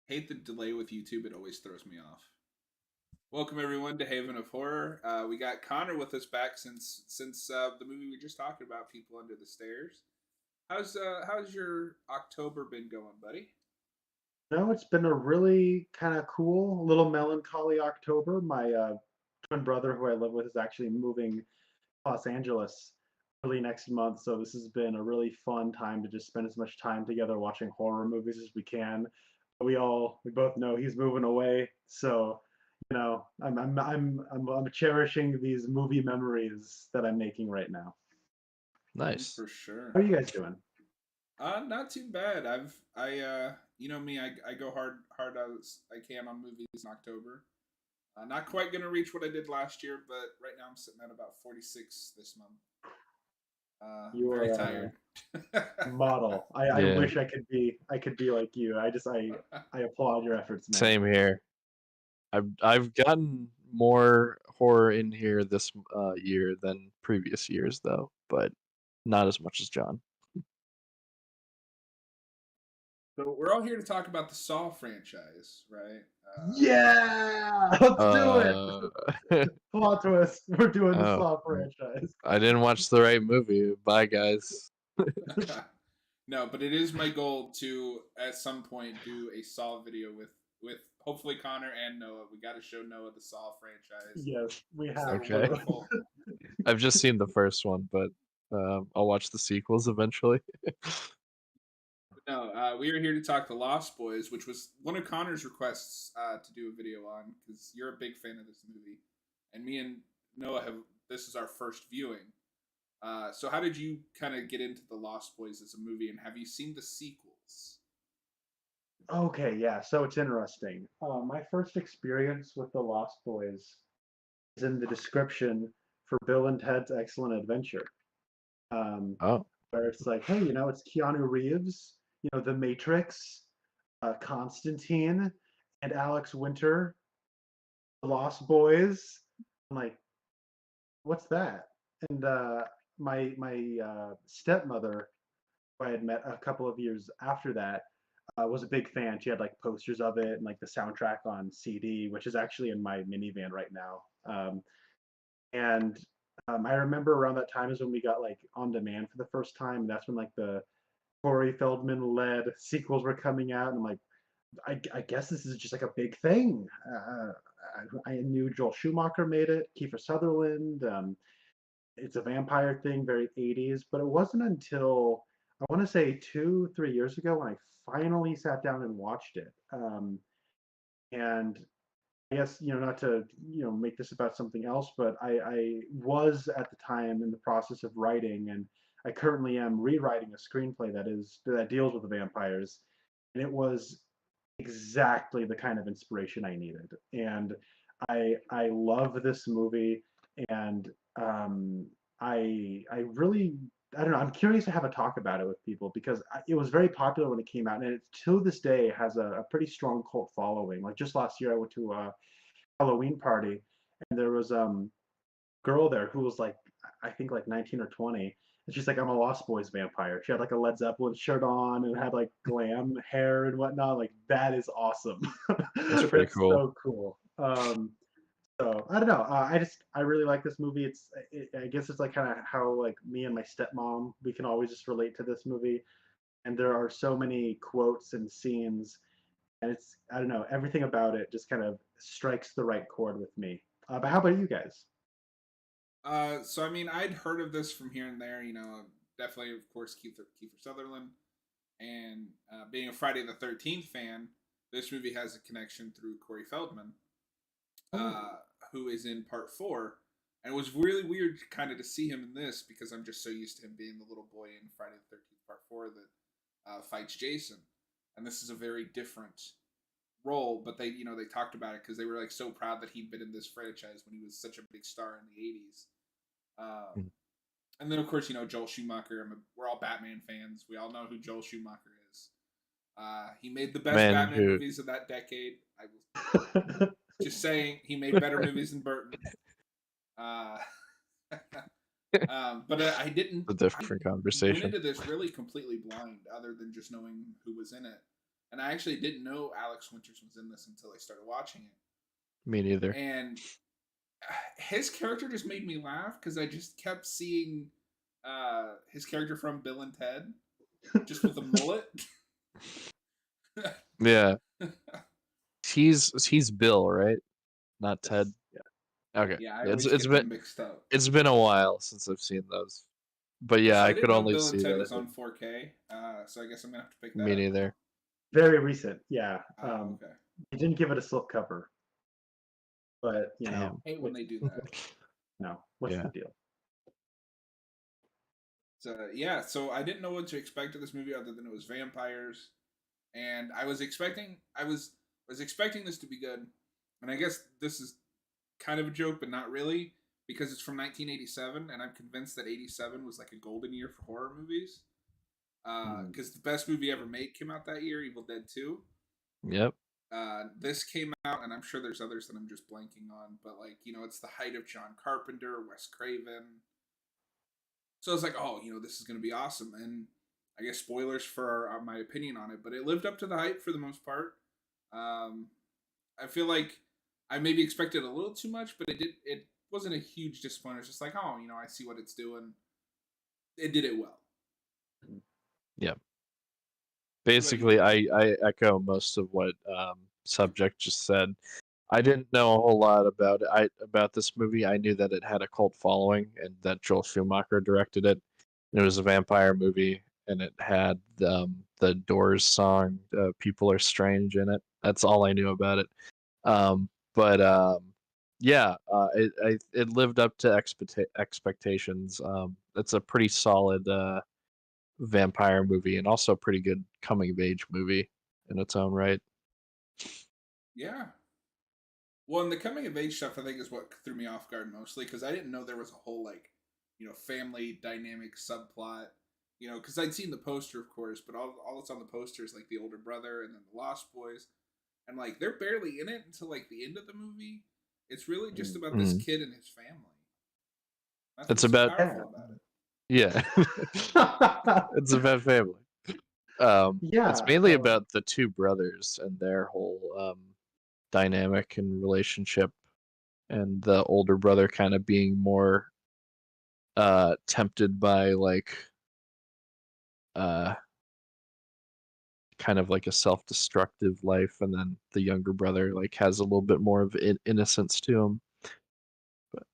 Hate the delay with YouTube. It always throws me off. Welcome everyone to Haven of Horror. We got Connor with us back since the movie we just talked about, People Under the Stairs. How's your October been going, buddy? No, it's been a really kind of cool, little melancholy October. My twin brother, who I live with, is actually moving to Los Angeles early next month. So this has been a really fun time to just spend as much time together watching horror movies as we can. We both know he's moving away, so I'm cherishing these movie memories that I'm making right now. Nice. For sure. How are you guys doing? Not too bad. You know me, I go hard as I can on movies in October. Not quite gonna reach what I did last year, but right now I'm sitting at about 46 this month. Very You're tired. model. I Yeah, wish I could be like you. I applaud your efforts, man. same here. I've gotten more horror in here this year than previous years, though, but not as much as John. So we're all here to talk about the Saw franchise, right? Yeah, let's do it. Uh, Plot twist. We're doing the oh, Saw franchise. I didn't watch the right movie. Bye, guys. No, but it is my goal to at some point do a Saw video with hopefully Connor and Noah. We got to show Noah the Saw franchise. Yes, we It's have. that Okay. wonderful. I've just seen the first one, but I'll watch the sequels eventually. No, we are here to talk the Lost Boys, which was one of Connor's requests to do a video on because you're a big fan of this movie, and me and Noah have this is our first viewing. So how did you kind of get into the Lost Boys as a movie, and have you seen the sequels? Okay, yeah. So it's interesting. My first experience with the Lost Boys is in the description for Bill and Ted's Excellent Adventure, um, Oh, where it's like, hey, it's Keanu Reeves, The Matrix, Constantine, and Alex Winter, the Lost Boys. I'm like, what's that? And my stepmother, who I had met a couple of years after that, was a big fan. She had like posters of it and like the soundtrack on CD, which is actually in my minivan right now. And I remember around that time is when we got like on demand for the first time. And that's when like the Corey Feldman led sequels were coming out. And I'm like, I guess this is just like a big thing. I knew Joel Schumaker made it, Kiefer Sutherland. It's a vampire thing, very 80s. But it wasn't until I want to say 3 years ago when I finally sat down and watched it. And I guess not to make this about something else, but I was at the time in the process of writing, and I currently am rewriting a screenplay that deals with the vampires, and it was exactly the kind of inspiration I needed. And I love this movie, and I really I don't know. I'm curious to have a talk about it with people because it was very popular when it came out, and it to this day has a pretty strong cult following. Like just last year, I went to a Halloween party, and there was girl there who was like I think like 19 or 20, and she's like, I'm a Lost Boys vampire. She had like a Led Zeppelin shirt on and had like glam hair and whatnot. Like that is awesome. that's pretty That's cool. so cool. So I don't know. I really like this movie. I guess it's like kind of how like me and my stepmom we can always just relate to this movie, and there are so many quotes and scenes, and it's I don't know, everything about it just kind of strikes the right chord with me. But how about you guys? So I mean, I'd heard of this from here and there. Definitely, of course, Kiefer Sutherland, and being a Friday the 13th fan, this movie has a connection through Corey Feldman, Oh, who is in part four. And it was really weird kind of to see him in this because I'm just so used to him being the little boy in Friday the 13th part four that fights Jason. And this is a very different role, but they talked about it because they were like so proud that he'd been in this franchise when he was such a big star in the 80s. Mm. And then of course Joel Schumacher. We're all Batman fans. We all know who Joel Schumacher is. He made the best Man, Batman who movies of that decade. I was just saying he made better movies than Burton. Uh, but I didn't. a I different went conversation. into this really completely blind, other than just knowing who was in it. and I actually didn't know Alex Winters was in this until I started watching it. Me neither. And his character just made me laugh because I just kept seeing his character from Bill and Ted, just with a mullet. Yeah, he's Bill, right? Not Ted. Okay, Yeah, I it's always it's get been them mixed up. it's been a while since I've seen those, but Oh, yeah, so I I could didn't know only Bill and see Ted that. was on 4K. So I guess I'm gonna have to pick that Me up neither. now. Very recent, yeah. Okay. They didn't give it a slip cover, but Damn. I hate when they do that. no, what's Yeah. the deal? So yeah, so I didn't know what to expect of this movie other than it was vampires, and I was expecting this to be good, and I guess this is kind of a joke, but not really because it's from 1987, and I'm convinced that 87 was like a golden year for horror movies. Because the best movie ever made came out that year, Evil Dead 2. Yep. This came out, and I'm sure there's others that I'm just blanking on, but like it's the height of John Carpenter, Wes Craven. So I was like, oh, this is gonna be awesome, and I guess spoilers for my opinion on it, but it lived up to the hype for the most part. Um, I feel like I maybe expected a little too much, but it wasn't a huge disappointment. It's just like, oh, I see what it's doing. It did it well. Yep. What about you, Basically, Joel? I echo most of what Subject just said. I didn't know a whole lot about it. About this movie. I knew that it had a cult following and that Joel Schumacher directed it. And it was a vampire movie, and it had the Doors song "People Are Strange" in it. That's all I knew about it. But yeah, it lived up to expectations. It's a pretty solid vampire movie, and also a pretty good coming of age movie in its own right. Yeah. Well, and the coming of age stuff, I think, is what threw me off guard mostly because I didn't know there was a whole like, family dynamic subplot. Because I'd seen the poster, of course, but all that's on the poster is like the older brother and then the Lost Boys, and like they're barely in it until like the end of the movie. It's really just about this Mm. kid and his family. That's It's what's so about powerful about it. yeah, it's about family. It's Yeah. mainly about the two brothers and their whole dynamic and relationship, and the older brother kind of being more tempted by like uh kind of like a self-destructive life, and then the younger brother like has a little bit more of innocence to him. But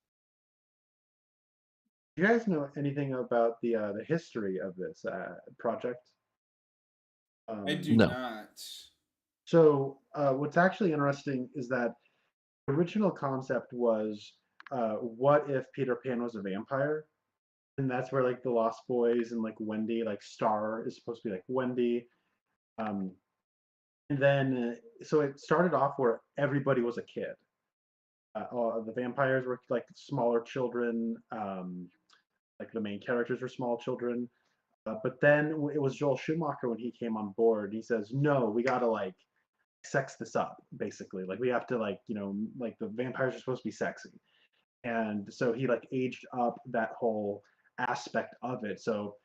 Do you guys know anything about the history of this project? I do no. not. So what's actually interesting is that the original concept was, what if Peter Pan was a vampire? And that's where like the Lost Boys and like Wendy, like Star is supposed to be like Wendy. Um, and then so it started off where everybody was a kid. All the vampires were like smaller children. Like the main characters were small children. But then it was Joel Schumacher when he came on board. He says, "No, we gotta like sex this up, basically. Like we have to like like the vampires are supposed to be sexy." And so he like aged up that whole aspect of it. So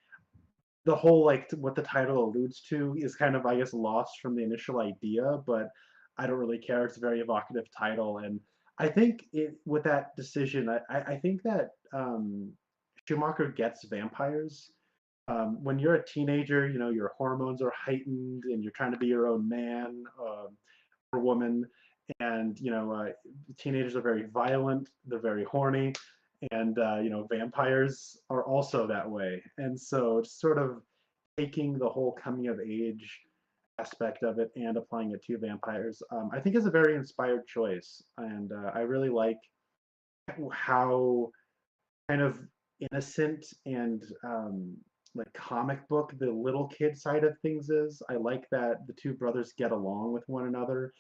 the whole like what the title alludes to is kind of, I guess, lost from the initial idea, but I don't really care. It's a very evocative title, and I think it with that decision, I think that Schumacher gets vampires. When you're a teenager, your hormones are heightened, and you're trying to be your own man or woman, and teenagers are very violent. They're very horny, and vampires are also that way. And so it's sort of taking the whole coming of age aspect of it and applying it to vampires, I think is a very inspired choice. And I really like how kind of innocent and like comic book the little kid side of things is. I like that the two brothers get along with one another.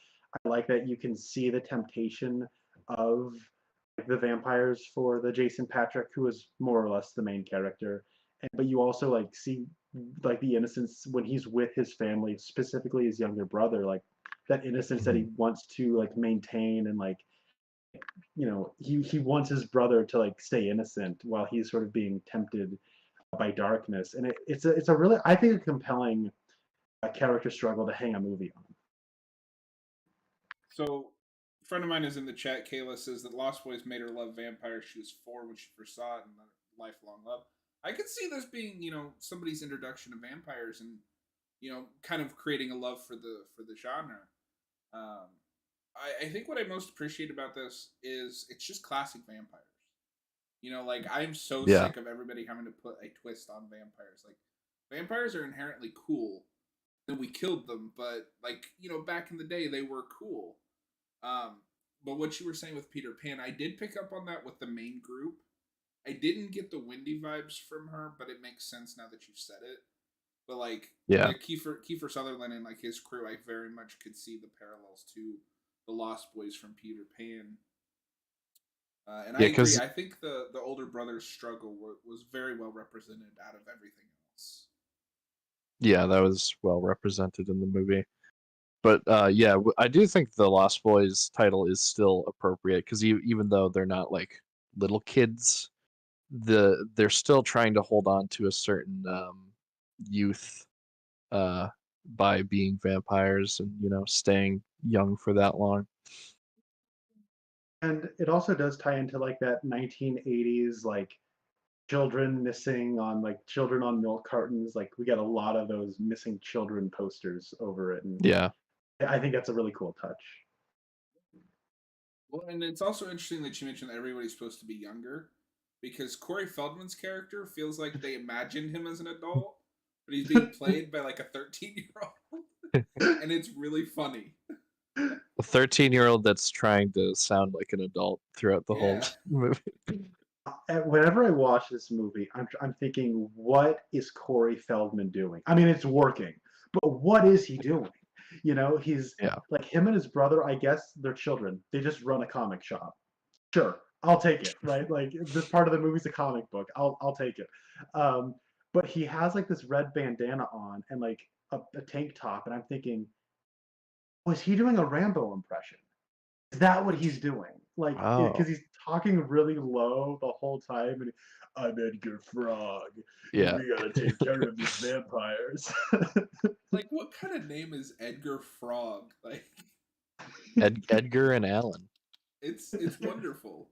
I like that you can see the temptation of the vampires for the Jason Patrick, who is more or less the main character. But you also like see like the innocence when he's with his family, specifically his younger brother, like that innocence that he wants to like maintain, and like he wants his brother to like stay innocent while he's sort of being tempted by darkness. And it's a really, I think, a compelling character struggle to hang a movie on. So, a friend of mine is in the chat. Kayla says that Lost Boys made her love vampires. She was 4 when she first saw it, and a lifelong love. I could see this being, somebody's introduction to vampires, and kind of creating a love for the genre. Um, I think what I most appreciate about this is it's just classic vampires. Like I'm so Yeah. sick of everybody having to put a twist on vampires. Like vampires are inherently cool, and we killed them, but back in the day they were cool. But what you were saying with Peter Pan, I did pick up on that with the main group. I didn't get the Wendy vibes from her, but it makes sense now that you've said it. But Yeah. the Kiefer Sutherland and his crew, I very much could see the parallels to the Lost Boys from Peter Pan. And I agree. I think the older brother's struggle was very well represented out of everything else. Yeah, that was well represented in the movie. But yeah, I do think the Lost Boys title is still appropriate because even though they're not like little kids, they're still trying to hold on to a certain youth by being vampires and staying young for that long. And it also does tie into that 1980s children missing on children on milk cartons. We got a lot of those missing children posters over it, and Yeah. I think that's a really cool touch. Well, and it's also interesting that you mentioned that everybody's supposed to be younger, because Corey Feldman's character feels like they imagined him as an adult, but he's being played by a 13-year-old, and it's really funny. A 13-year-old that's trying to sound like an adult throughout the whole movie. Whenever I watch this movie, I'm thinking, what is Corey Feldman doing? I mean, it's working, but what is he doing? He's like him and his brother. I guess they're children. They just run a comic shop. Sure, I'll take it. Right? This part of the movie's a comic book. I'll take it. But he has this red bandana on and a tank top, and I'm thinking, was he doing a Rambo impression? Is that what he's doing? Because he's talking really low the whole time, and I'm Edgar Frog. Yeah. We gotta take care of these vampires. What kind of name is Edgar Frog? Edgar and Alan. It's wonderful.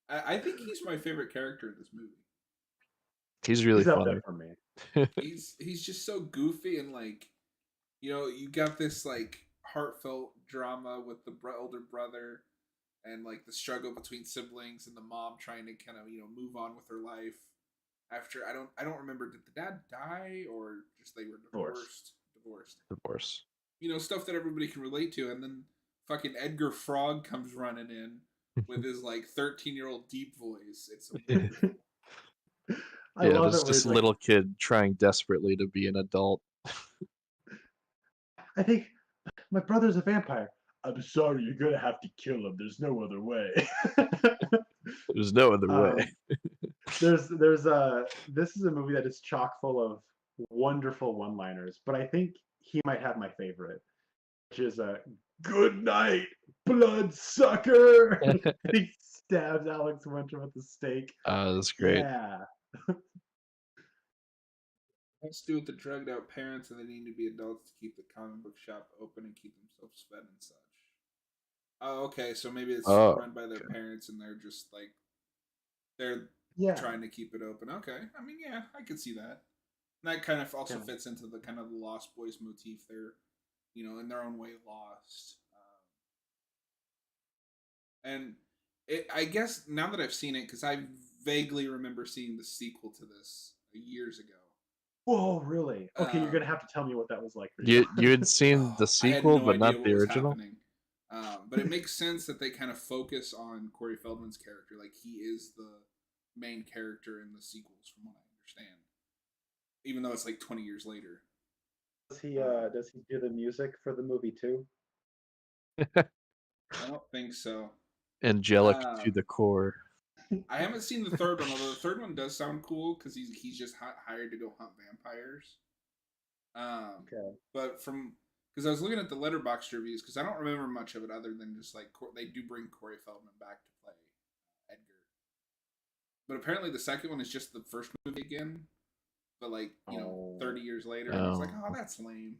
I think he's my favorite character in this movie. He's really funny. Up there for me. He's just so goofy, and you got this heartfelt drama with the older brother, and the struggle between siblings, and the mom trying to kind of move on with her life after I don't remember, did the dad die or just they were divorced? Divorce. Stuff that everybody can relate to, and then fucking Edgar Frog comes running in with his 13-year-old deep voice. It's wonderful. I love just this little kid trying desperately to be an adult. I think my brother's a vampire. I'm sorry, you're gonna have to kill him. There's no other way. There's no other way. There's this is a movie that is chock full of wonderful one-liners, but I think he might have my favorite, which is a "Good night, bloodsucker." He stabs Alex Winter with a stake. That's great. Yeah. Let's do with the drugged out parents, and they need to be adults to keep the comic book shop open and keep themselves fed and such. Oh, okay. So maybe it's run by their parents, and they're just they're trying to keep it open. Okay. I mean, yeah, I could see that. And that kind of also fits into the kind of the Lost Boys motif. They're, in their own way lost. And I guess now that I've seen it, because I vaguely remember seeing the sequel to this years ago. Whoa, really? Okay, you're gonna have to tell me what that was like for you. You had seen the sequel, but not the original. But it makes sense that they kind of focus on Corey Feldman's character. He is the main character in the sequels, from what I understand. Even though it's 20 years later. Does he do the music for the movie too? I don't think so. Angelic to the core. I haven't seen the third one, although the third one does sound cool because he's just hired to go hunt vampires. Okay. But because I was looking at the Letterboxd reviews, because I don't remember much of it other than just they do bring Corey Feldman back to play Edgar. But apparently the second one is just the first movie again, but 30 years later. And I was like, oh, that's lame.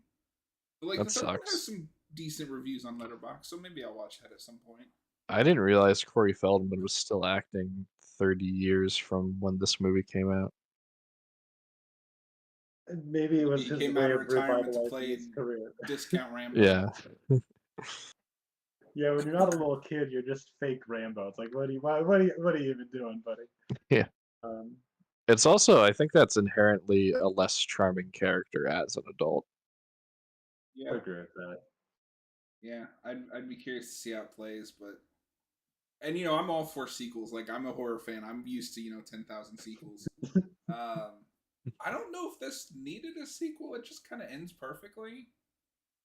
But like That the third one has sucks. some decent reviews on Letterboxd, so maybe I'll watch that at some point. I didn't realize Corey Feldman was still acting 30 years from when this movie came out. Maybe it was He his came way out of of retirement to revitalizing play his in career. Discount Rambo. Yeah. Yeah, when you're not a little kid, you're just fake Rambo. It's like, what are you even doing, buddy? Yeah. Um, It's also, I think that's inherently a less charming character as an adult. I Yeah, agree with that. yeah. I'd be curious to see how it plays, but and you know I'm all for sequels. Like I'm a horror fan. I'm used to 10,000 sequels. I don't know if this needed a sequel. It just kind of ends perfectly.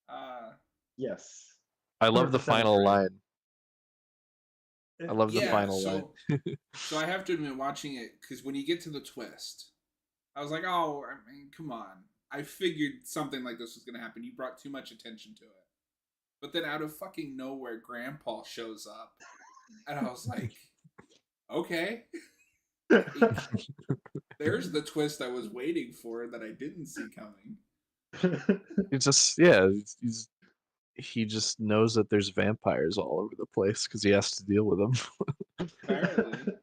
Uh, Yes, I love the 100% final agree. line. I love the yeah. final line. So I have to admit, watching it because when you get to the twist, I was like, oh, I mean, come on. I figured something like this was gonna happen. You brought too much attention to it. But then out of fucking nowhere, Grandpa shows up, and I was like, okay, like, there's the twist I was waiting for that I didn't see coming. He just, yeah, he just knows that there's vampires all over the place because he has to deal with them. Apparently.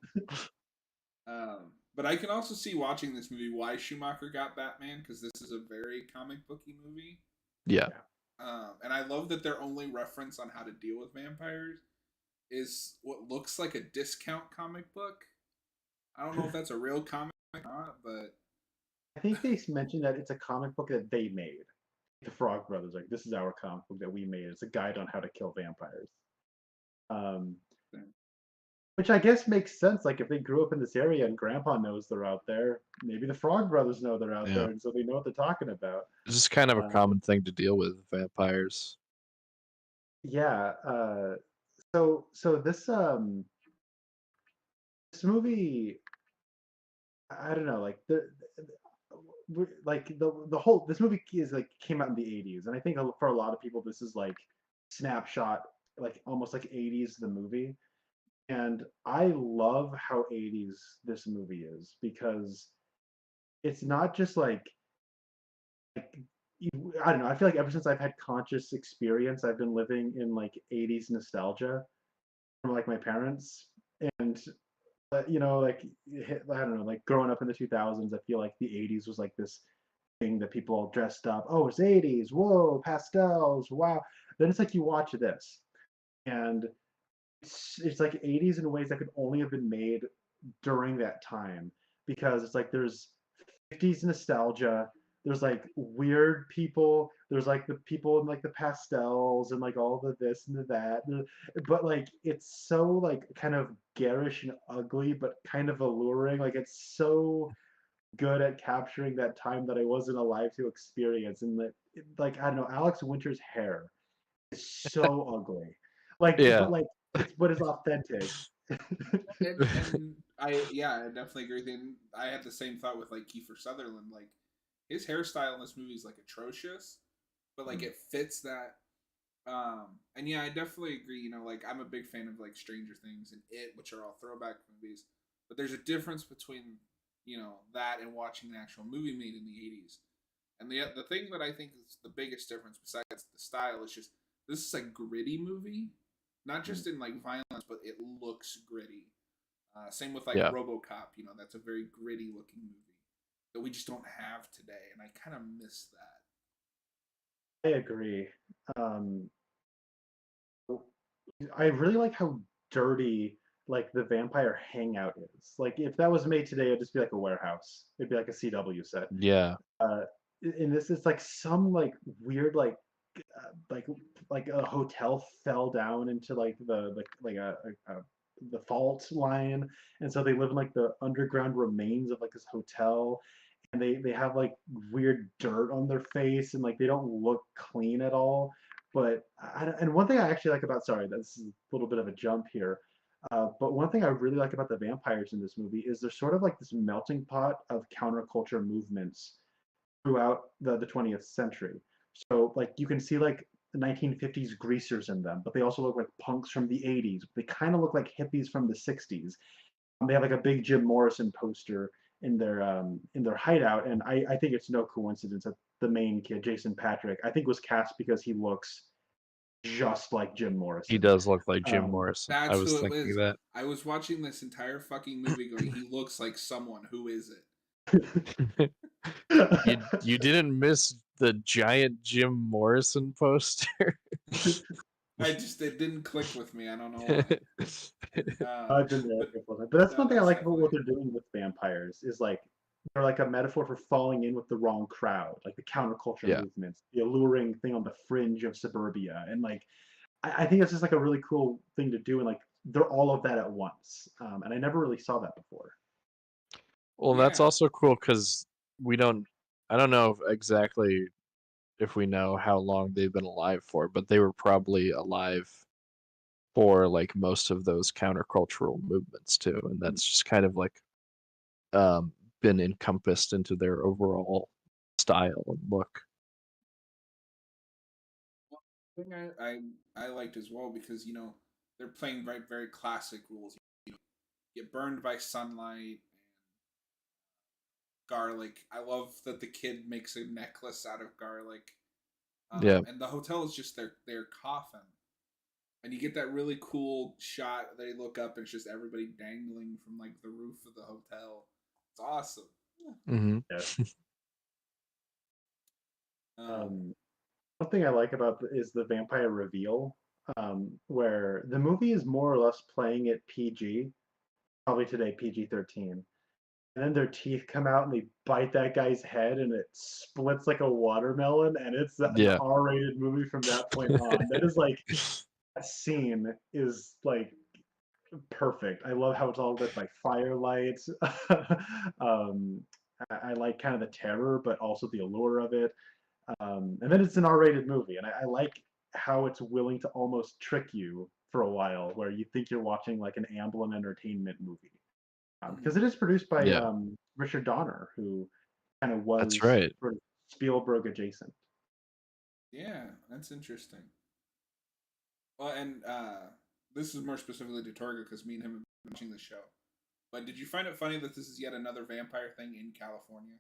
But I can also see watching this movie why Schumacher got Batman because this is a very comic booky movie. Yeah. And I love that their only reference on how to deal with vampires is what looks like a discount comic book. I don't know if that's a real comic or not, but I think they mentioned that it's a comic book that they made. The Frog Brothers, like, this is our comic book that we made. It's a guide on how to kill vampires. Um, which I guess makes sense. Like, if they grew up in this area and Grandpa knows they're out there, maybe the Frog Brothers know they're out Yeah. there, and so they know what they're talking about. It's just kind of a Um, common thing to deal with vampires. yeah. So this movie, I don't know, like the whole this movie is like came out in the 80s, and I think for a lot of people this is like snapshot, like almost like 80s the movie. And I love how 80s this movie is because it's not just like I don't know. I feel like ever since I've had conscious experience, I've been living in like 80s nostalgia from like my parents. And like I don't know, like growing up in the 2000s, I feel like the 80s was like this thing that people all dressed up. Oh, it's 80s. Whoa, pastels. Wow. Then it's like you watch this and it's like 80s in ways that could only have been made during that time because it's like there's 50s nostalgia, there's like weird people, there's like the people in like the pastels and like all the this and the that, but like it's so like kind of garish and ugly but kind of alluring. Like it's so good at capturing that time that I wasn't alive to experience. And like I don't know, Alex Winter's hair is so ugly, like Yeah. but like it's authentic. and I definitely agree with you. And I had the same thought with like Kiefer Sutherland. Like his hairstyle in this movie is like atrocious, but like it fits that. And yeah, I definitely agree. Like I'm a big fan of like Stranger Things and It, which are all throwback movies. But there's a difference between that and watching an actual movie made in the '80s. And the thing that I think is the biggest difference besides the style is just this is a gritty movie, not just in like violence, but it looks gritty. Same with like Yeah. RoboCop. That's a very gritty looking movie that we just don't have today, and I kind of miss that. I agree. um I really like how dirty like the vampire hangout is. Like if that was made today, it'd just be like a warehouse. It'd be like a CW set. Yeah. Uh, and this is like some like weird like like a hotel fell down into like the like the fault line, and so they live in like the underground remains of like this hotel, and they have like weird dirt on their face, and like they don't look clean at all. But and one thing I actually like about, sorry, this is a little bit of a jump here, but one thing I really like about the vampires in this movie is they're sort of like this melting pot of counterculture movements throughout the 20th century. So like you can see like the 1950s greasers in them, but they also look like punks from the 80s. They kind of look like hippies from the 60s. They have like a big Jim Morrison poster in their hideout, and I think it's no coincidence that the main kid, Jason Patrick, I think was cast because he looks just like Jim Morrison. He does look like Jim Morrison. I That's was who it thinking was. that. I was watching this entire fucking movie going, he looks like someone. Who is it? You didn't miss the giant Jim Morrison poster. It didn't click with me. I don't know why. I've been there But before. But that's no, one thing I that's like about what definitely. they're doing with vampires is like they're like a metaphor for falling in with the wrong crowd, like the counterculture Yeah. movements, the alluring thing on the fringe of suburbia, and like I think it's just like a really cool thing to do, and like they're all of that at once, and I never really saw that before. Well, that's Yeah. also cool because we don't. I don't know exactly if we know how long they've been alive for, but they were probably alive for like most of those countercultural movements too, and that's just kind of like been encompassed into their overall style and look. Thing I liked as well because they're playing very classic rules. You get burned by sunlight and garlic. I love that the kid makes a necklace out of garlic, Yeah. and the hotel is just their coffin. And you get that really cool shot. They look up and it's just everybody dangling from like the roof of the hotel. It's awesome. Mm-hmm. Yeah. Um, One thing I like about is the vampire reveal, where the movie is more or less playing it PG, probably today PG-13. And then their teeth come out and they bite that guy's head and it splits like a watermelon, and it's an Yeah. R-rated movie from that point on. That is like that scene is like perfect. I love how it's all lit by firelight. um, I like kind of the terror, but also the allure of it. And then it's an R-rated movie, and I like how it's willing to almost trick you for a while, where you think you're watching like an Amblin Entertainment movie, because it is produced by Yeah. Richard Donner, who kind of That's was right. sort of Spielberg adjacent. yeah, that's interesting. Well, and this is more specifically to Torgo because me and him have been watching the show. But did you find it funny that this is yet another vampire thing in California?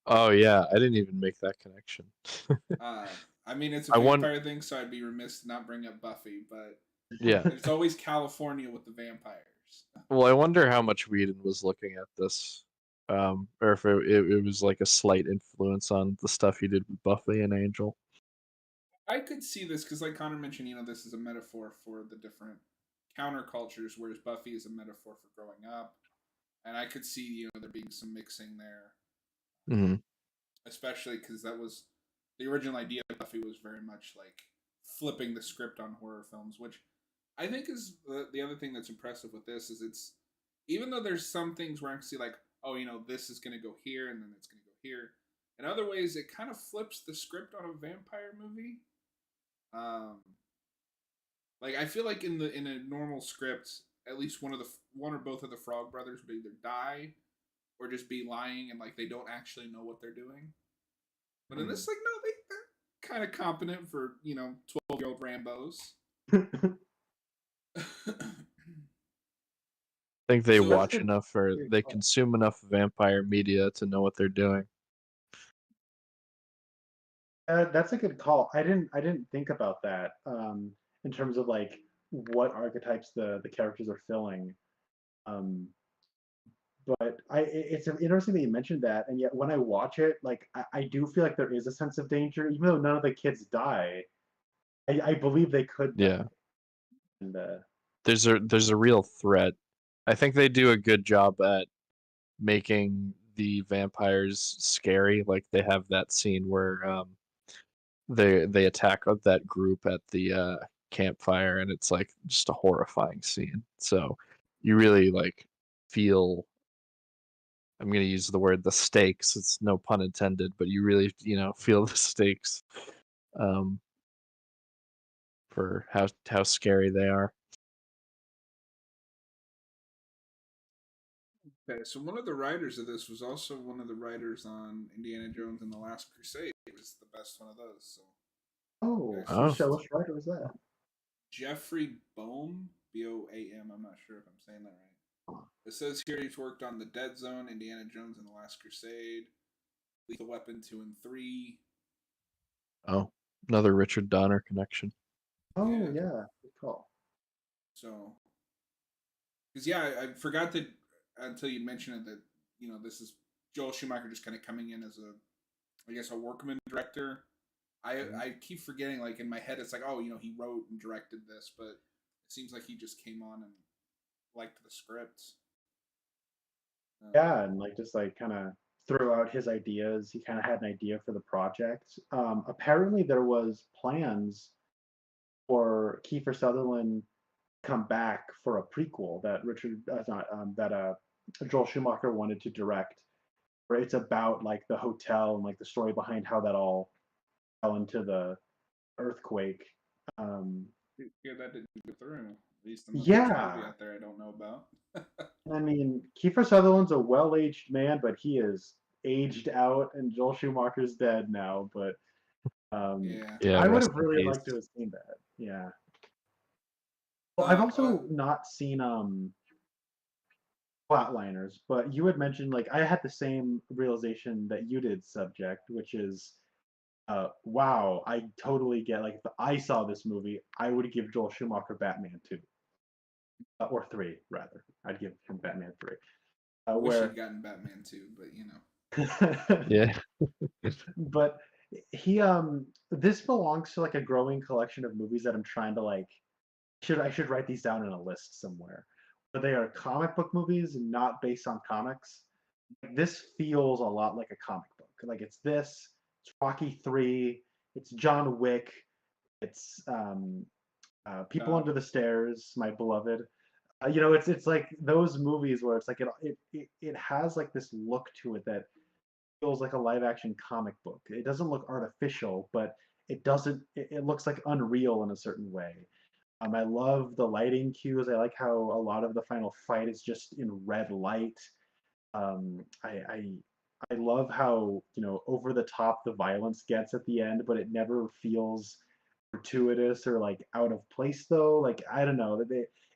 Oh yeah, I didn't even make that connection. I mean, it's a I want. vampire thing, so I'd be remiss to not bring up Buffy, but Yeah. it's always California with the vampires. Well, I wonder how much Whedon was looking at this, or if it was like a slight influence on the stuff he did with Buffy and Angel. I could see this because, like Connor mentioned, this is a metaphor for the different countercultures, whereas Buffy is a metaphor for growing up. And I could see, there being some mixing there, Mm-hmm. especially because that was the original idea of Buffy was very much like flipping the script on horror films, which I think is the other thing that's impressive with this is it's even though there's some things where I can see like, oh, this is going to go here and then it's going to go here. In other ways, it kind of flips the script on a vampire movie. Um, like I feel like in a normal script, at least one or both of the Frog Brothers would either die or just be lying and like they don't actually know what they're doing. But in this, like, no, they're kind of competent for 12-year-old Rambos. I think they So watch enough or they consume enough vampire media to know what they're doing. That's a good call. I didn't think about that in terms of like what archetypes the characters are filling. Um, but it's interesting that you mentioned that, and yet when I watch it, like I do feel like there is a sense of danger, even though none of the kids die. I believe they could die. Yeah. And There's a real threat. I think they do a good job at making the vampires scary. Like they have that scene where they attack that group at the campfire, and it's like just a horrifying scene. So you really like feel. I'm gonna use the word the stakes. It's no pun intended, but you really feel the stakes um, for how scary they are. okay, so one of the writers of this was also one of the writers on Indiana Jones and the Last Crusade. It was the best one of those. So oh, guys, Oh, which writer was that? Jeffrey Boehm, Boam. I'm not sure if I'm saying that right. It says here he's worked on The Dead Zone, Indiana Jones and the Last Crusade, Lethal Weapon 2 and 3. Oh, another Richard Donner connection. Oh yeah, good call. So, because I forgot that until you mentioned it that this is Joel Schumacher just kind of coming in as I guess a workman director. I keep forgetting, like, in my head it's like, oh, he wrote and directed this, but it seems like he just came on and liked the script. Yeah, and like just like kind of throw out his ideas. He kind of had an idea for the project. Apparently, there was plans for Kiefer Sutherland come back for a prequel that Joel Schumacher wanted to direct, where it's about like the hotel and like the story behind how that all fell into the earthquake. Um, Yeah, that didn't go through. At least unless there's a movie yeah, out there I don't know about. I mean, Kiefer Sutherland's a well-aged man, but he is aged out, and Joel Schumacher's dead now. But Yeah. Yeah, I would rest have in really peace. liked to have seen that. Yeah. Well, I've also not seen Flatliners, but you had mentioned like I had the same realization that you did, subject, which is wow, I totally get like if I saw this movie, I would give Joel Schumacher Batman 2. Or 3 rather. I'd give him Batman 3. I wish he'd Where gotten Batman too, but Yeah. but he this belongs to like a growing collection of movies that I'm trying to like I should write these down in a list somewhere. But they are comic book movies and not based on comics. This feels a lot like a comic book. Like it's Rocky 3, it's John Wick, it's People Under the Stairs, my beloved. It's like those movies where it's like it has like this look to it that feels like a live action comic book. It doesn't look artificial, but it doesn't. It looks like unreal in a certain way. I love the lighting cues. I like how a lot of the final fight is just in red light. I love how over the top the violence gets at the end, but it never feels gratuitous or like out of place though. Like I don't know,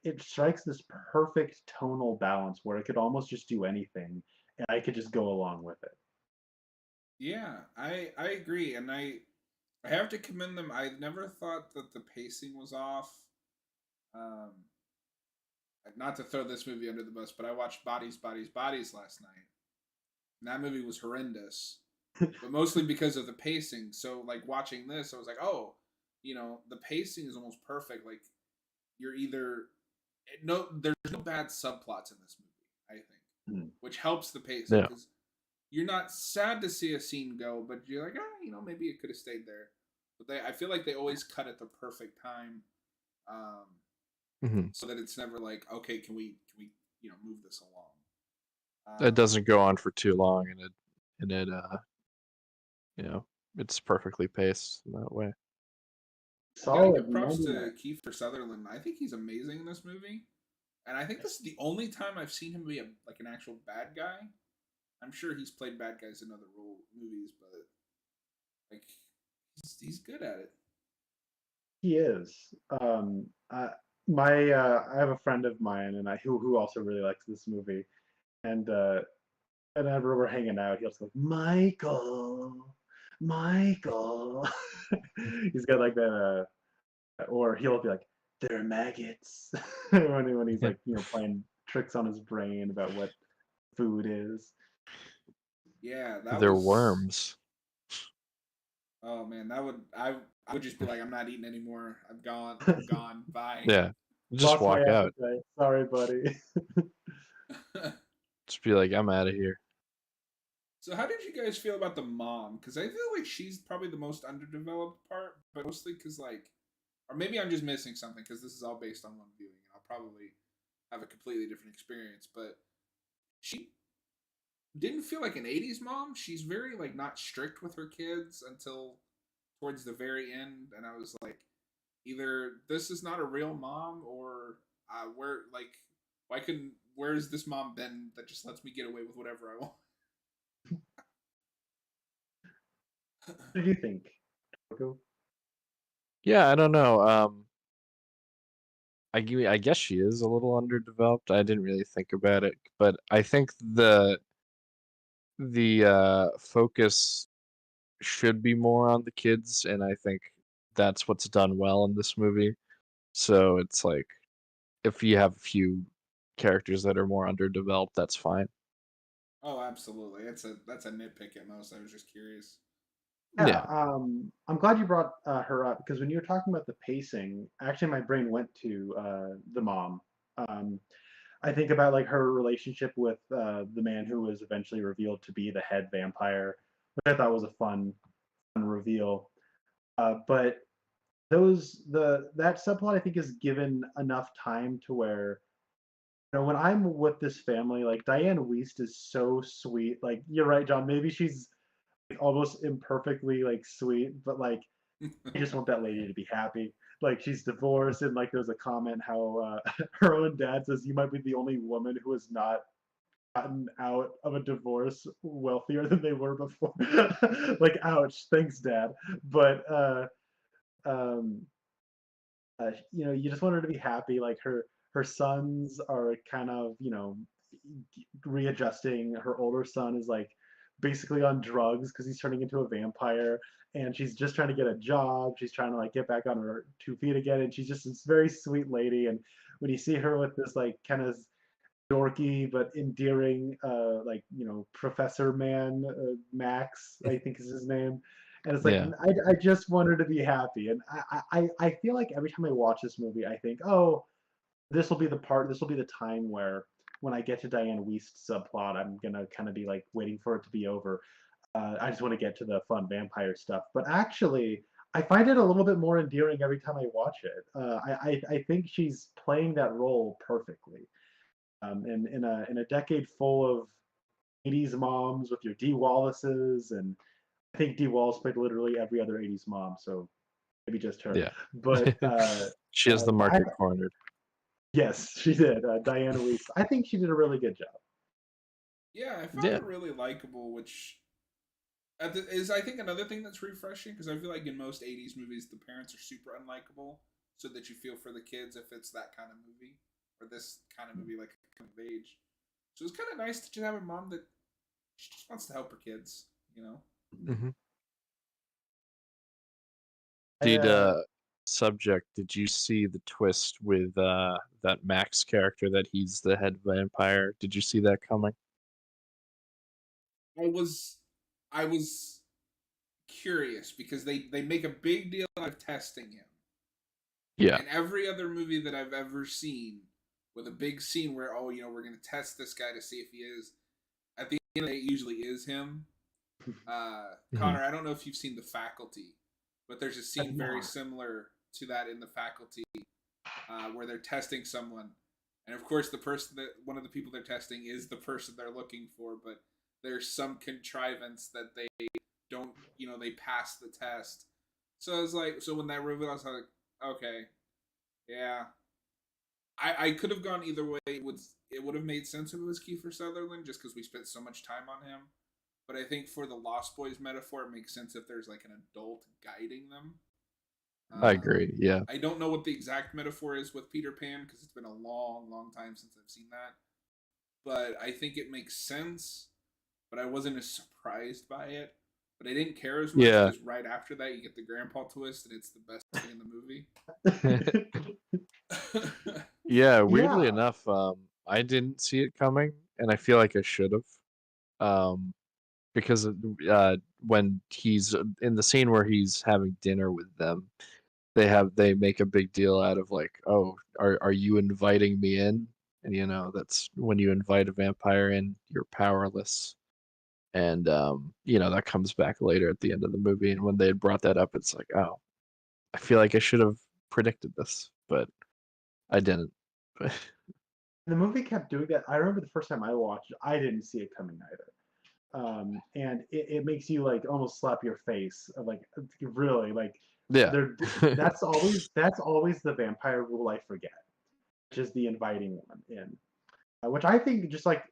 it strikes this perfect tonal balance where it could almost just do anything, and I could just go along with it. yeah, I agree, and I have to commend them. I never thought that the pacing was off. Um, Not to throw this movie under the bus, but I watched Bodies, Bodies, Bodies last night, and that movie was horrendous. But mostly because of the pacing. So, like, watching this, I was like, oh, the pacing is almost perfect. Like, you're either no, there's no bad subplots in this movie. I think, Hmm. which helps the pacing Yeah. because you're not sad to see a scene go, but you're like, maybe it could have stayed there. But I feel like they always cut at the perfect time, hmm so that it's never like, okay, can we move this along? It doesn't go on for too long, and you know, it's perfectly paced in that way. I gotta Solid give props 90 to minutes. Kiefer Sutherland. I think he's amazing in this movie, and I think this is the only time I've seen him be like an actual bad guy. I'm sure he's played bad guys in other movies, but like he's good at it. He is. I have a friend of mine, and who also really likes this movie, and whenever we're hanging out, he'll just like Michael. He's got like that, or he'll be like, "They're maggots," when he's like playing tricks on his brain about what food is. Yeah, that They're was. worms. Oh man, I would just be like, I'm not eating anymore. I'm gone. I'm gone. Bye. Yeah. Just Lost my walk out. appetite. Sorry, buddy. Just be like, I'm out of here. So how did you guys feel about the mom? Because I feel like she's probably the most underdeveloped part, but mostly because like, or maybe I'm just missing something because this is all based on one viewing, and I'll probably have a completely different experience. But she didn't feel like an '80s mom. She's very like not strict with her kids until towards the very end, and I was like, either this is not a real mom, or where like where's this mom been that just lets me get away with whatever I want? What did you think, Torgo? Yeah, I don't know. I guess she is a little underdeveloped. I didn't really think about it, but I think the focus should be more on the kids, and I think that's what's done well in this movie. So it's like if you have a few characters that are more underdeveloped, that's fine. Oh, absolutely. That's a nitpick at most. I was just curious. Yeah, Yeah, I'm glad you brought her up because when you were talking about the pacing, actually my brain went to the mom. Um, I think about like her relationship with the man who was eventually revealed to be the head vampire, which I thought was a fun reveal. But that subplot I think is given enough time to where when I'm with this family, like Diane Wiest is so sweet. Like you're right, John. Maybe she's like, almost imperfectly like sweet, but like I just want that lady to be happy. Like she's divorced, and like there's a comment how her own dad says you might be the only woman who has not gotten out of a divorce wealthier than they were before. Like, ouch, thanks, Dad. But um, you just want her to be happy. Like her sons are kind of readjusting. Her older son is like basically on drugs because he's turning into a vampire, and she's just trying to get a job. She's trying to like get back on her 2 feet again, and she's just this very sweet lady. And when you see her with this like kind of dorky but endearing like professor man, Max I think is his name, and it's like yeah, I just want her to be happy. And I feel like every time I watch this movie I think, oh, this will be the time where when I get to Diane Wiest's subplot I'm gonna kind of be like waiting for it to be over. I just want to get to the fun vampire stuff, but actually I find it a little bit more endearing every time I watch it. I think she's playing that role perfectly. And in a decade full of 80s moms with your Dee Wallaces, and I think Dee Wallace played literally every other 80s mom, so maybe just her. yeah. But She has the I market cornered. yes, she did. Diana Weiss. I think she did a really good job. Yeah, I found Yeah, her really likable, which is I think another thing that's refreshing because I feel like in most '80s movies the parents are super unlikable, so that you feel for the kids if it's that kind of movie or this kind of movie like coming of age. So it's kind of nice to just have a mom that she just wants to help her kids, you know. hmm. I, Did subject? Did you see the twist with that Max character that he's the head vampire? Did you see that coming? I was I was curious because they make a big deal out of testing him. Yeah, And every other movie that I've ever seen with a big scene where we're going to test this guy to see if he is at the end of the day, it usually is him. hmm, Connor, I don't know if you've seen The Faculty, but there's a I've scene very not. similar to that in The Faculty where they're testing someone, and of course the person that one of the people they're testing is the person they're looking for, but there's some contrivance that they don't, they pass the test. So I was like, so when that reveal, I was like, okay, yeah, I could have gone either way. It would have made sense if it was Kiefer Sutherland, just because we spent so much time on him. But I think for the Lost Boys metaphor, it makes sense if there's like an adult guiding them. I Um, agree. Yeah, I don't know what the exact metaphor is with Peter Pan because it's been a long, long time since I've seen that. But I think it makes sense. But I wasn't as surprised by it. But I didn't care as much yeah, because right after that you get the grandpa twist and it's the best thing in the movie. yeah. Weirdly Yeah. enough, I didn't see it coming, and I feel like I should have. Um, because when he's in the scene where he's having dinner with them, they make a big deal out of like, oh, are you inviting me in? And that's when you invite a vampire in, you're powerless. And that comes back later at the end of the movie. And when they had brought that up, it's like, oh, I feel like I should have predicted this, but I didn't. But The movie kept doing that. I remember the first time I watched it, I didn't see it coming either. And it makes you like almost slap your face of like really like yeah. there that's always the vampire rule I forget, which is the inviting one in, which I think just like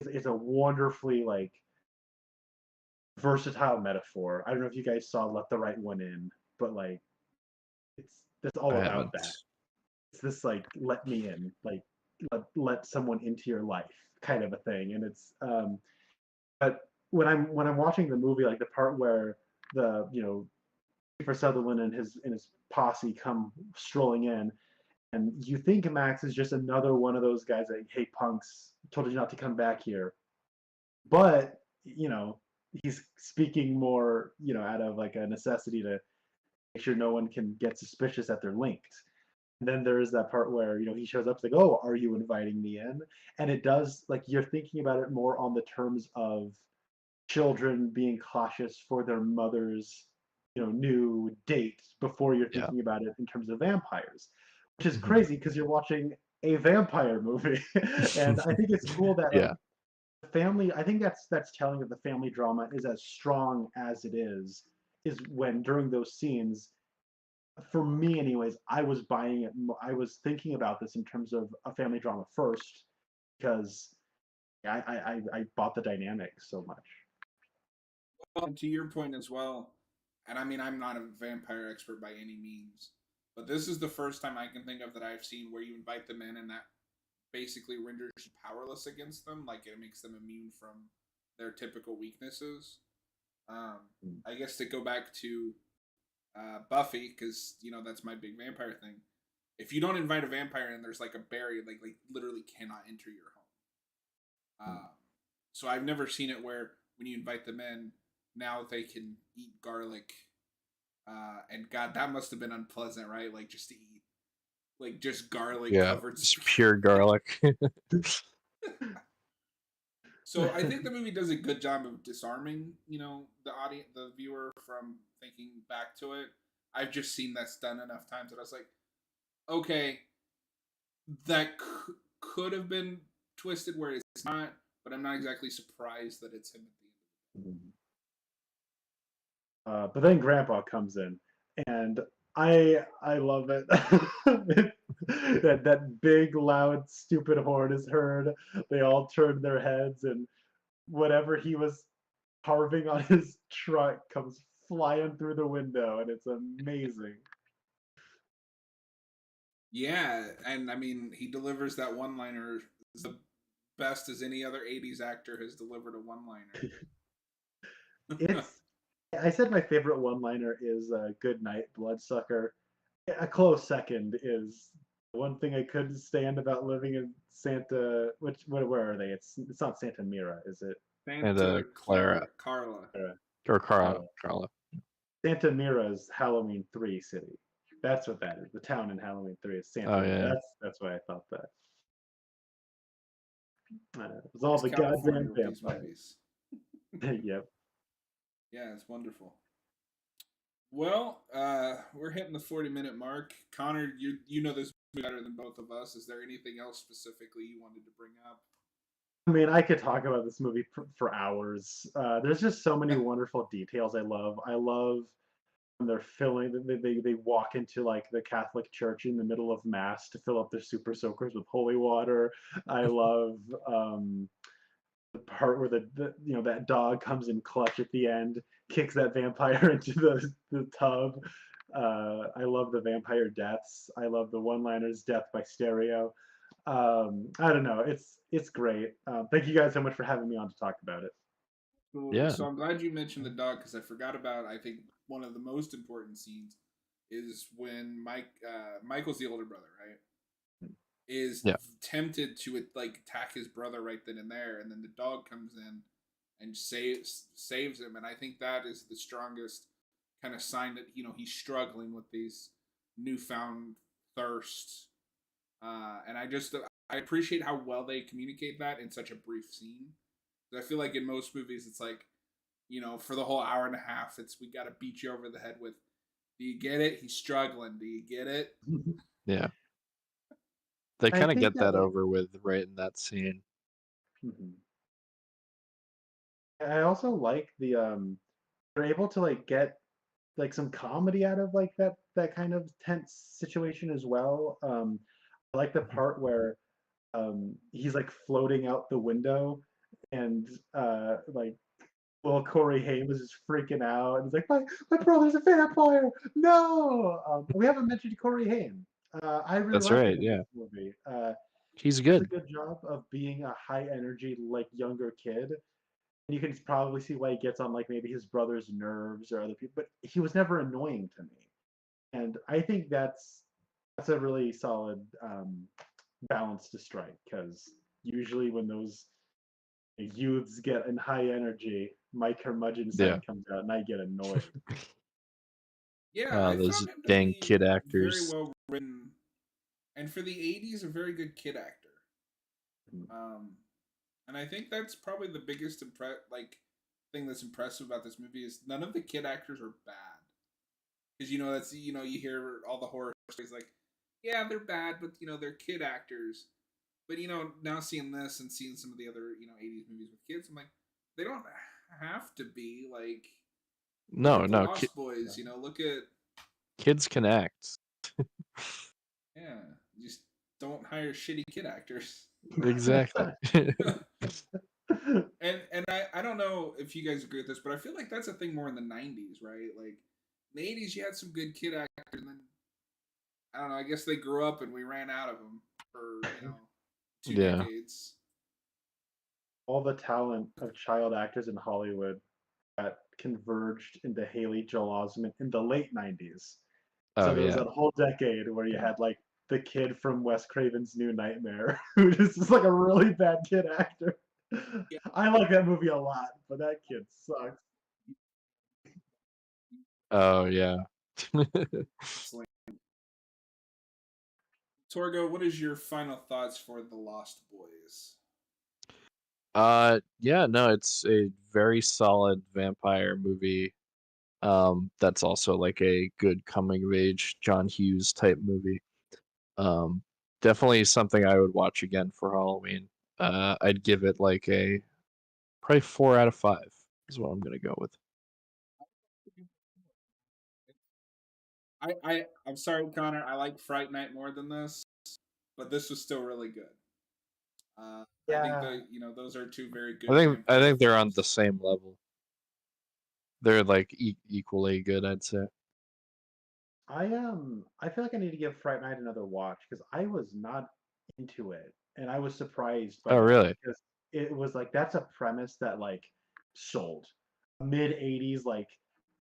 is a wonderfully like versatile metaphor. I don't know if you guys saw Let the Right One In, but like it's I all about haven't. that. It's this like let me in, like let someone into your life kind of a thing, and it's but when I'm watching the movie, like the part where the Kiefer Sutherland and his posse come strolling in, and you think Max is just another one of those guys that, hey, punks, told you not to come back here. But, he's speaking more, out of like a necessity to make sure no one can get suspicious that they're linked. And then there is that part where, he shows up, it's like, oh, are you inviting me in? And it does, like, you're thinking about it more on the terms of children being cautious for their mother's, new date before you're Yeah. thinking about it in terms of vampires, which is Mhm. crazy because you're watching a vampire movie. And I think it's cool that like Yeah. the family, I think that's telling that the family drama is as strong as it is when during those scenes, for me anyways, I was buying it. I was thinking about this in terms of a family drama first because I bought the dynamic so much. Well, and to your point as well, and I mean, I'm not a vampire expert by any means, but this is the first time I can think of that I've seen where you invite them in and that basically renders you powerless against them. Like it makes them immune from their typical weaknesses. Um, I guess to go back to Buffy, because that's my big vampire thing. If you don't invite a vampire in, there's like a barrier, like literally cannot enter your home. So I've never seen it where when you invite them in, now they can eat garlic. And God, that must have been unpleasant, right? Like just to eat, like just garlic Yeah. covered. It's pure garlic. So I think the movie does a good job of disarming, the audience, the viewer from thinking back to it. I've just seen that's done enough times that I was like, okay, that could have been twisted where it's not, but I'm not exactly surprised that it's him at the end. But then Grandpa comes in, and I love it. that big, loud, stupid horn is heard. They all turn their heads, and whatever he was carving on his truck comes flying through the window, and it's amazing. Yeah, and I mean, he delivers that one-liner the best as any other '80s actor has delivered a one-liner. It's I said my favorite one-liner is "Good night, bloodsucker." A close second is one thing I couldn't stand about living in Santa. Where are they? It's not Santa Mira, is it? And Clara. Carla. Or Carla. Carla. Carla. Santa Mira's Halloween 3 city. That's what that is. The town in Halloween 3 is Santa Oh, Mira. yeah. That's why I thought that. It was all It's the California goddamn with these vampires. movies. Yep. Yeah, it's wonderful. Well, we're hitting the 40-minute mark. Connor, you know this better than both of us. Is there anything else specifically you wanted to bring up? I mean, I could talk about this movie for hours. There's just so many wonderful details I love. I love when they're filling, they walk into like the Catholic church in the middle of mass to fill up their super soakers with holy water. I love the part where that dog comes in clutch at the end, kicks that vampire into the tub. I love the vampire deaths. I love the one-liners, death by stereo. I don't know. It's great. Thank you guys so much for having me on to talk about it. Cool. Yeah. So I'm glad you mentioned the dog because I forgot about. I think one of the most important scenes is when Michael's the older brother, right? Is Yeah. tempted to like attack his brother right then and there, and then the dog comes in and saves him. And I think that is the strongest kind of sign that he's struggling with these newfound thirsts. And I appreciate how well they communicate that in such a brief scene. I feel like in most movies it's like, for the whole hour and a half, it's we got to beat you over the head with, do you get it? He's struggling. Do you get it? Yeah. They I kind of think get that that over with right in that scene. Mhm. I also like they're able to like get like some comedy out of like that kind of tense situation as well. I like the Mhm. part where he's like floating out the window and like well Corey Haim is just freaking out and he's like my brother's a vampire. No, we haven't mentioned Corey Haim. I really That's like right. him in Yeah. this movie. He's Does a good. good job of being a high energy like younger kid And you can probably see why he gets on like maybe his brother's nerves or other people, but he was never annoying to me. And I think that's a really solid balance to strike because usually when those youths get in high energy, my curmudgeon Yeah. side comes out and I get annoyed. Yeah, I Those found him to dang be kid very actors. well written, and for the '80s, a very good kid actor. Mhm. And I think that's probably the biggest thing that's impressive about this movie is none of the kid actors are bad. Because that's you hear all the horror stories like, yeah, they're bad, but they're kid actors. But now seeing this and seeing some of the other '80s movies with kids, I'm like, they don't have to be like. Look No, at the no, Lost Boys. Look at kids can act. yeah. Just don't hire shitty kid actors. Exactly. And I don't know if you guys agree with this, but I feel like that's a thing more in the '90s, right? Like in the '80s, you had some good kid actors, and then I don't know. I guess they grew up and we ran out of them for two Yeah. decades. All the talent of child actors in Hollywood that converged into Haley Joel Osment in the late '90s. So Oh there was yeah. that whole decade where you had like the kid from Wes Craven's New Nightmare, who just is like a really bad kid actor. Yeah, I like that movie a lot, but that kid sucks. Oh yeah. excellent. Torgo, what is your final thoughts for The Lost Boys? Yeah, no, it's a very solid vampire movie. That's also like a good coming of age John Hughes type movie. Um, Definitely something I would watch again for Halloween. I'd give it like a probably 4 out of 5 is what I'm gonna go with. I'm sorry, Connor. I like Fright Night more than this, but this was still really good. I think Yeah, those are two very I good think I vampire think they're on the films. same level. They're like equally good, I'd say. I feel like I need to give Fright Night another watch because I was not into it, and I was surprised by Oh it really? because it was like that's a premise that like sold mid '80s like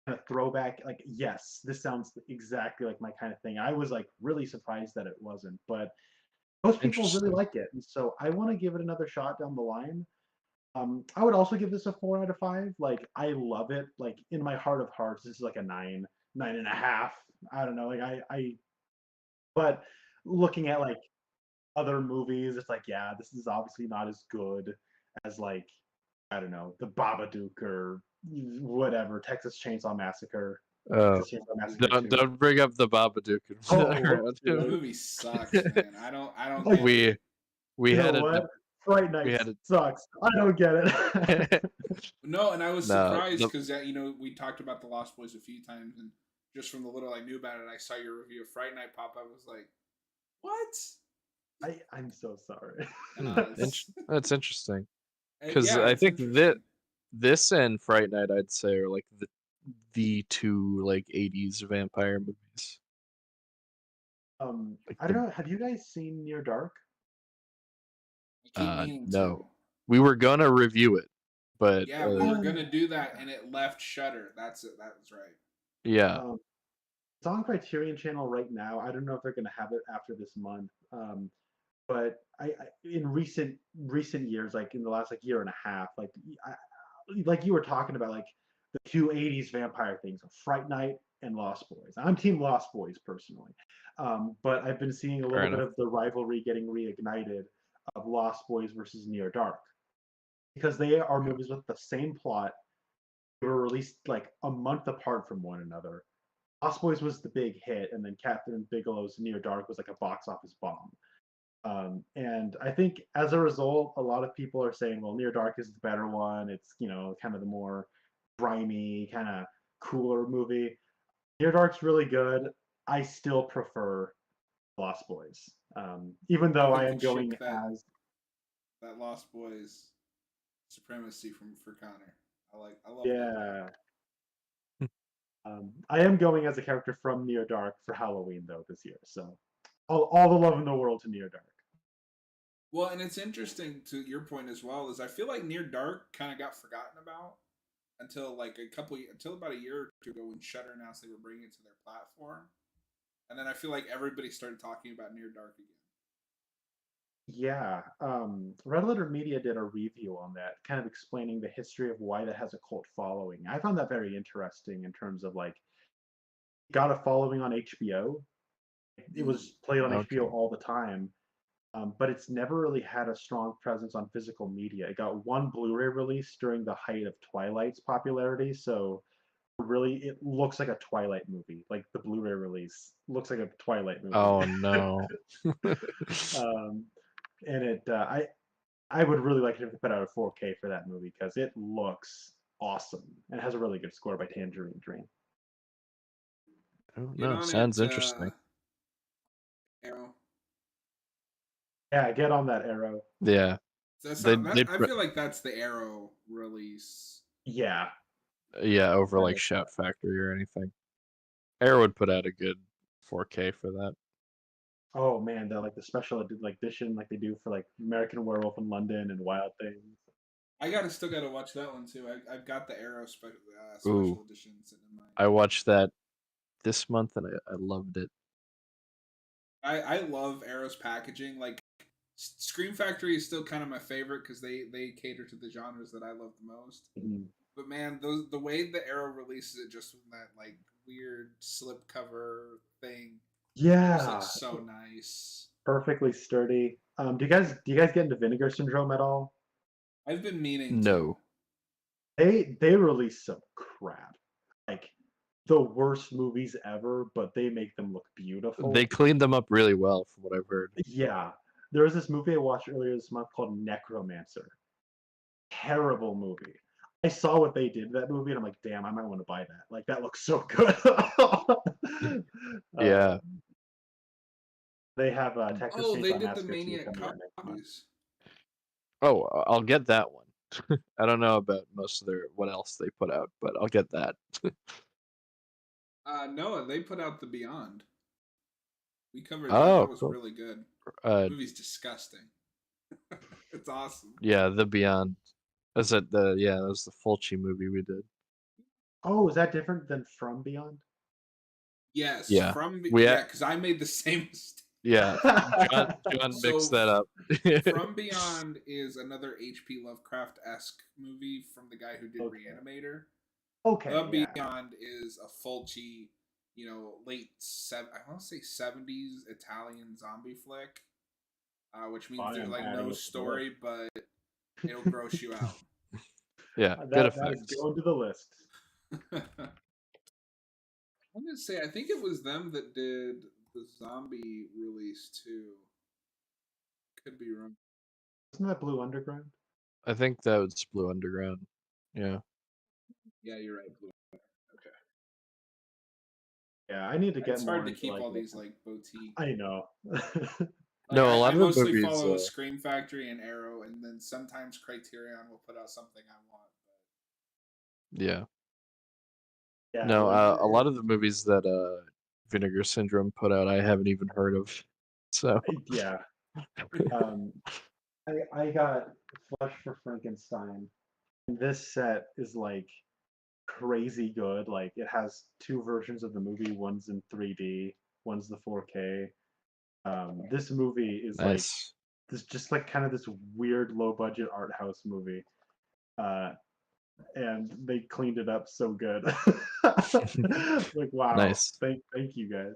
kind of throwback. Like yes, this sounds exactly like my kind of thing. I was like really surprised that it wasn't, but most people really Interesting. like it, and so I want to give it another shot down the line. I would also give this a 4 out of 5. Like I love it. Like in my heart of hearts, this is like a 9, 9.5. I don't know. Like but looking at like other movies, it's like, yeah, this is obviously not as good as like, I don't know, The Babadook or whatever, Texas Chainsaw Massacre, Oh, Texas Chainsaw Massacre don't 2. don't bring up the Babadook Oh, around That him. really? movie sucks, man. I don't Like, get it. We you know had a what? Fright we Night had sucks. I don't get it. a No, and I was no surprised the because we talked about the Lost Boys a few times, and just from the little I knew about it, I saw your review of Fright Night pop up. I was like, what? I'm so sorry. No, it's that's interesting because yeah, I it's think that interesting. this and Fright Night I'd say are like the two like 80s vampire movies. Like I don't the know. Have you guys seen Near Dark? I keep meaning to. no, we were gonna review it, but Yeah, we were Oh, gonna do that, yeah. and it left Shutter. That's it. That was right. yeah, Um, it's on Criterion Channel right now. I don't know if they're going to have it after this month. But I in recent years, like in the last like year and a half, like you were talking about, like the two '80s vampire things, Fright Night and Lost Boys. I'm Team Lost Boys personally, but I've been seeing a fair little bit enough. of the rivalry getting reignited of Lost Boys versus Near Dark because they are Yeah, movies with the same plot. They were released like a month apart from one another. Lost Boys was the big hit, and then Catherine Bigelow's Near Dark was like a box office bomb. And I think as a result, a lot of people are saying, well, Near Dark is the better one. It's, kind of the more grimy, kind of cooler movie. Near Dark's really good. I still prefer Lost Boys, even I though I can am going ship that as, Lost Boys supremacy for Connor. I love that pick. yeah, I am going as a character from Near Dark for Halloween, though, this year. So all the love in the world to Near Dark. Well, and it's interesting to your point as well. Is I feel like Near Dark kind of got forgotten about until like until about a year or two ago when Shutter announced they were bringing it to their platform, and then I feel like everybody started talking about Near Dark again. Yeah, Red Letter Media did a review on that, kind of explaining the history of why that has a cult following. I found that very interesting in terms of like got a following on HBO. It was played on HBO Okay. all the time, but it's never really had a strong presence on physical media. It got one Blu-ray release during the height of Twilight's popularity, so really it looks like a Twilight movie. Like the Blu-ray release looks like a Twilight movie. Oh no. um, and I would really like it if they put out a 4K for that movie because it looks awesome and it has a really good score by Tangerine Dream. Oh Get no. on Sounds it, interesting. Arrow. Yeah, get on that Arrow. Yeah. That's They not, that, they I put feel like that's the Arrow release. Yeah, yeah over that like is. Shout Factory or anything. Arrow would put out a good 4K for that. Oh man, the special like edition like they do for like American Werewolf in London and Wild Things. I still gotta watch that one too. I've got the Arrow Ooh, special edition sitting in my. I watched that this month and I loved it. I love Arrow's packaging. Like Scream Factory is still kind of my favorite because they cater to the genres that I love the most. Mhm. But man, the way the Arrow releases it just with that like weird slip cover thing, it just Yeah, looks so nice. perfectly sturdy. Do you guys get into Vinegar Syndrome at all? I've been meaning to. No, They release some crap. Like the worst movies ever, but they make them look they beautiful. cleaned them up really well from what I've heard. Yeah. There was this movie I watched earlier this month called Necromancer. Terrible movie. I saw what they did to that movie and I'm like, damn, I might want to buy that. Like that looks so good. Yeah. uh, they have Texas Oh, they Chainsaw did the Massacre 2 Maniac coming out next month. copies. Oh, I'll get that one. I don't know about most of their what else they put out, but I'll get that. No, they put out the Beyond. We covered that. That Oh, was cool. really good. Uh, Movie's disgusting. It's awesome. yeah, The Beyond. Was it the yeah? That was the Fulci movie we did. Oh, is that different than From Beyond? Yes, Yeah, we yeah, because I made the same mistake. yeah. John mixed So that up. From Beyond is another H.P. Lovecraft esque movie from the guy who did Okay. Reanimator. Okay, The yeah. Beyond is a Fulci, I want to say 70s Italian zombie flick, which means I there's am like adding no it to the story, but it'll gross you out. Yeah, good That is effects. going to the list. I'm gonna say I think it was them that did the zombie release too. Could be wrong. Isn't that Blue Underground? I think that was Blue Underground. Yeah. Yeah, you're right. Blue. Okay. Yeah, I need to get It's more hard to into keep like all these like boutique. I know. Like No, a I lot of the mostly movies. follow Scream Factory and Arrow, and then sometimes Criterion will put out something I want. Yeah. Yeah, No, like a lot of the movies that Vinegar Syndrome put out, I haven't even heard of. So yeah. Um, I got Flesh for Frankenstein. And this set is like crazy good. Like it has two versions of the movie. One's in 3D, one's the 4K. This movie is like nice. this just like kind of this weird low budget art house movie. Uh, and they cleaned it up so good. Like wow, Nice. thank you guys.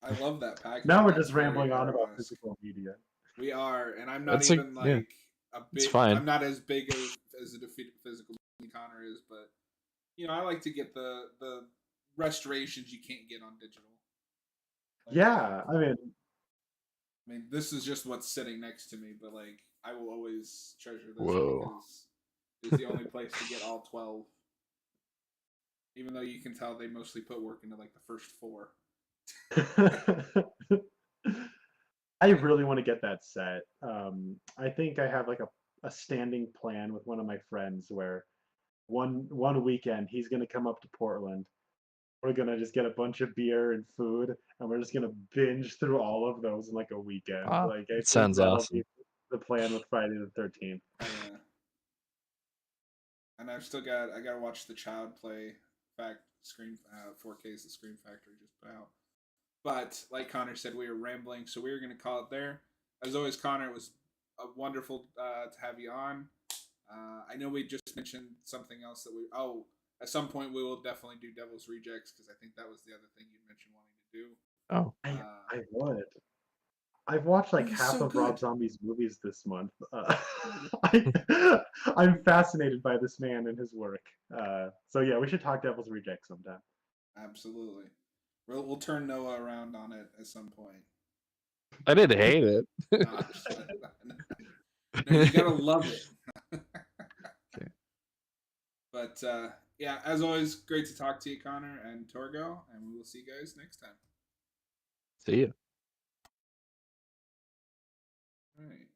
I love that packaging. Now we're That's just very rambling on about Arrow-esque. physical media. We are, and I'm not That's a even yeah. like a It's big. fine. I'm not as big as a physical Connor is, but I like to get the restorations you can't get on digital. Like, Yeah, I mean, this is just what's sitting next to me, but like, I will always treasure this Whoa. because it's the only place to get all 12. Even though you can tell they mostly put work into like the first 4. I really want to get that set. I think I have like a standing plan with one of my friends where one weekend he's gonna come up to Portland. We're gonna just get a bunch of beer and food, and we're just gonna binge through all of those in like a weekend. Ah, Like I it think sounds that'll be awesome. the plan with Friday the 13th. Yeah. And I gotta watch the Child Play fact Scream 4K's the Scream Factory just put out. But like Connor said, we were rambling, so we were gonna call it there. As always, Connor, it was wonderful to have you on. I know we just mentioned something else that at some point we will definitely do Devil's Rejects because I think that was the other thing you mentioned wanting to do. Oh, I would. I've watched like It was half so of good. Rob Zombie's movies this month. I'm fascinated by this man and his work. So yeah, we should talk Devil's Rejects sometime. Absolutely. We'll turn Noah around on it at some point. I didn't hate it. No, you gotta love it. But yeah, as always, great to talk to you, Connor and Torgo, and we will see you guys next time. See you. All right.